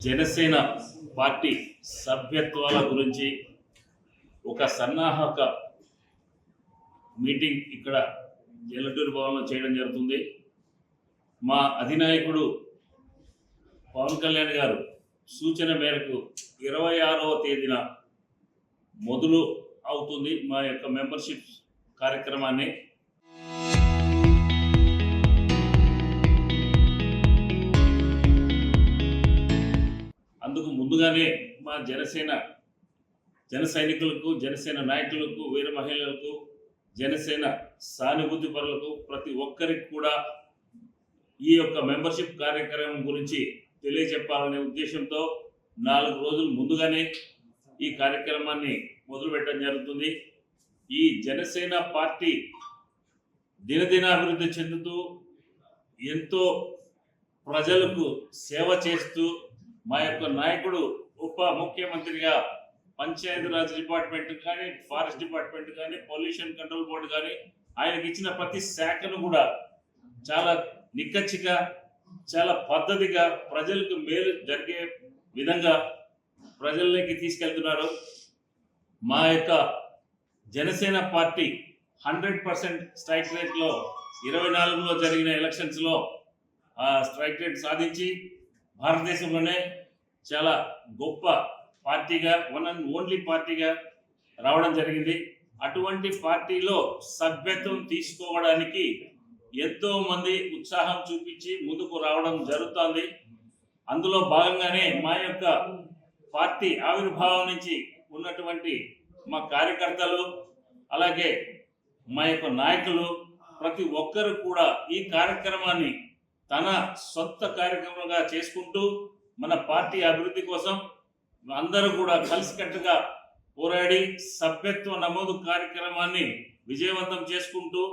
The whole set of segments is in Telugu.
జనసేన పార్టీ సభ్యత్వాల గురించి ఒక సన్నాహక మీటింగ్ ఇక్కడ జలటూరు భవన్లో చేయడం జరుగుతుంది. మా అధినాయకుడు పవన్ కళ్యాణ్ గారు సూచన మేరకు 26వ తేదీన మొదలు అవుతుంది మా యొక్క మెంబర్షిప్ కార్యక్రమాన్ని. అందుకు ముందుగానే మా జన సైనికులకు, జనసేన నాయకులకు, వీర మహిళలకు, జనసేన సానుభూతి పరులకు ప్రతి ఒక్కరికి కూడా ఈ యొక్క మెంబర్షిప్ కార్యక్రమం గురించి తెలియజెప్పాలనే ఉద్దేశంతో 4 రోజులు ముందుగానే ఈ కార్యక్రమాన్ని మొదలుపెట్టడం జరుగుతుంది. ఈ జనసేన పార్టీ దినదినాభివృద్ధి చెందుతూ ఎంతో ప్రజలకు సేవ చేస్తూ మా యొక్క నాయకుడు ఉప ముఖ్యమంత్రిగా పంచాయతీరాజ్ డిపార్ట్మెంట్ కానీ, ఫారెస్ట్ డిపార్ట్మెంట్ కానీ, పొల్యూషన్ కంట్రోల్ బోర్డు కానీ ఆయనకి ఇచ్చిన ప్రతి శాఖను కూడా చాలా నిక్కచ్చిగా, చాలా పద్ధతిగా ప్రజలకు మేలు జరిగే విధంగా ప్రజల్లోకి తీసుకెళ్తున్నారు. మా యొక్క జనసేన పార్టీ 100% స్ట్రైక్ రేట్లో 24లో జరిగిన ఎలక్షన్స్లో స్ట్రైక్ రేట్ సాధించి భారతదేశంలోనే చాలా గొప్ప పార్టీగా, వన్ అండ్ ఓన్లీ పార్టీగా రావడం జరిగింది. అటువంటి పార్టీలో సభ్యత్వం తీసుకోవడానికి ఎంతో మంది ఉత్సాహం చూపించి ముందుకు రావడం జరుగుతోంది. అందులో భాగంగానే మా యొక్క పార్టీ ఆవిర్భావం నుంచి ఉన్నటువంటి మా కార్యకర్తలు, అలాగే మా యొక్క నాయకులు ప్రతి ఒక్కరు కూడా ఈ కార్యక్రమాన్ని తన సొంత కార్యక్రమంగా చేసుకుంటూ మన పార్టీ అభివృద్ధి కోసం అందరూ కూడా కలిసికట్టుగా పోరాడి సభ్యత్వ నమోదు కార్యక్రమాన్ని విజయవంతం చేసుకుంటూ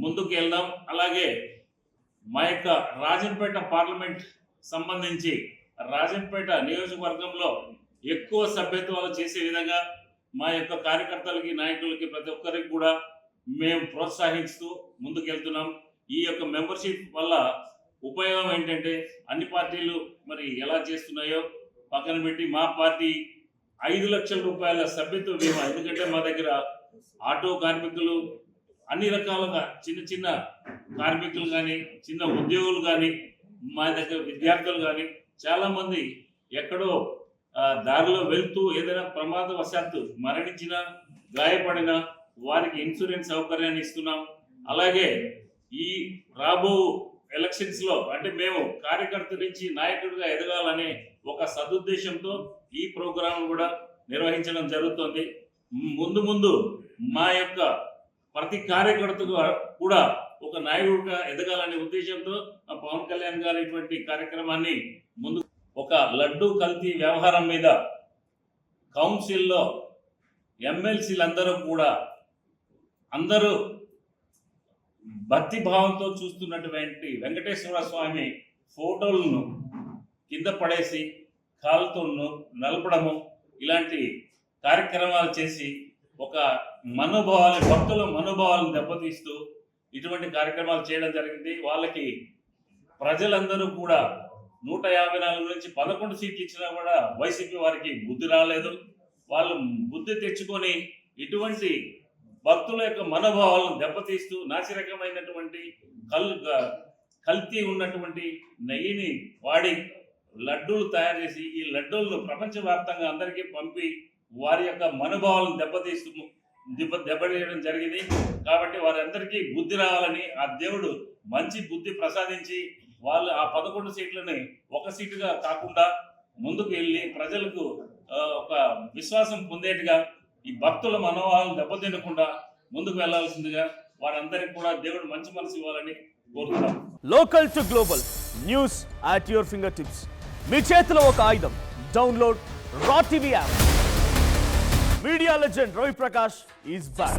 ముందుకు వెళ్దాం. అలాగే మా యొక్క రాజంపేట పార్లమెంట్ సంబంధించి రాజంపేట నియోజకవర్గంలో ఎక్కువ సభ్యత్వాలు చేసే విధంగా మా యొక్క కార్యకర్తలకి, నాయకులకి ప్రతి ఒక్కరికి కూడా మేము ప్రోత్సహిస్తూ ముందుకు వెళ్తున్నాం. ఈ యొక్క మెంబర్షిప్ వల్ల ఉపయోగం ఏంటంటే అన్ని పార్టీలు మరి ఎలా చేస్తున్నాయో పక్కన పెట్టి మా పార్టీ 5 లక్షల రూపాయల సభ్యత్వ బీమా, ఎందుకంటే మా దగ్గర ఆటో కార్మికులు, అన్ని రకాలుగా చిన్న చిన్న కార్మికులు కానీ, చిన్న ఉద్యోగులు కానీ, మా దగ్గర విద్యార్థులు కానీ చాలామంది ఎక్కడో దారిలో వెళ్తూ ఏదైనా ప్రమాదవశాత్తు మరణించినా, గాయపడినా వారికి ఇన్సూరెన్స్ సౌకర్యాన్ని ఇస్తున్నాం. అలాగే ఈ రాబో ఎలక్షన్స్లో అంటే మేము కార్యకర్త నుంచి నాయకుడిగా ఎదగాలనే ఒక సదుద్దేశంతో ఈ ప్రోగ్రాం కూడా నిర్వహించడం జరుగుతుంది. ముందు మా యొక్క ప్రతి కార్యకర్తకు కూడా ఒక నాయకుడిగా ఎదగాలనే ఉద్దేశంతో పవన్ కళ్యాణ్ గారు ఇటువంటి కార్యక్రమాన్ని ముందు ఒక లడ్డూ కల్తీ వ్యవహారం మీద కౌన్సిల్లో ఎమ్మెల్సీలందరూ కూడా అందరూ భక్తి భావంతో చూస్తున్నటువంటి వెంకటేశ్వర స్వామి ఫోటోలను కింద పడేసి కాలుతో నలపడము ఇలాంటి కార్యక్రమాలు చేసి ఒక భక్తుల మనోభావాలను దెబ్బతీస్తూ ఇటువంటి కార్యక్రమాలు చేయడం జరిగింది. వాళ్ళకి ప్రజలందరూ కూడా 154 నుంచి 11 సీట్లు ఇచ్చినా కూడా వైసీపీ వారికి బుద్ధి రాలేదు. వాళ్ళు బుద్ధి తెచ్చుకొని ఇటువంటి భక్తుల యొక్క మనోభావాలను దెబ్బతీస్తూ నాసిరకమైనటువంటి కల్తీ ఉన్నటువంటి నెయ్యిని వాడి లడ్డూలు తయారు చేసి ఈ లడ్డూలను ప్రపంచవ్యాప్తంగా అందరికీ పంపి వారి యొక్క మనోభావాలను దెబ్బతీయడం జరిగింది. కాబట్టి వారందరికీ బుద్ధి రావాలని ఆ దేవుడు మంచి బుద్ధి ప్రసాదించి వాళ్ళు ఆ 11 సీట్లని 1 సీటుగా కాకుండా ముందుకు వెళ్ళి ప్రజలకు ఒక విశ్వాసం పొందేట్టుగా ఈ భక్తుల మనోభావాలను దెబ్బతినకుండా ముందుకు వెళ్లాల్సిందిగా వారందరికీ కూడా దేవుడు మంచి మనసు ఇవ్వాలని కోరుతున్నాం. Local to global news at your fingertips. మీ చేతిలో ఒక ఆయుధం. Download Raw TV app. Media legend Ravi Prakash is back.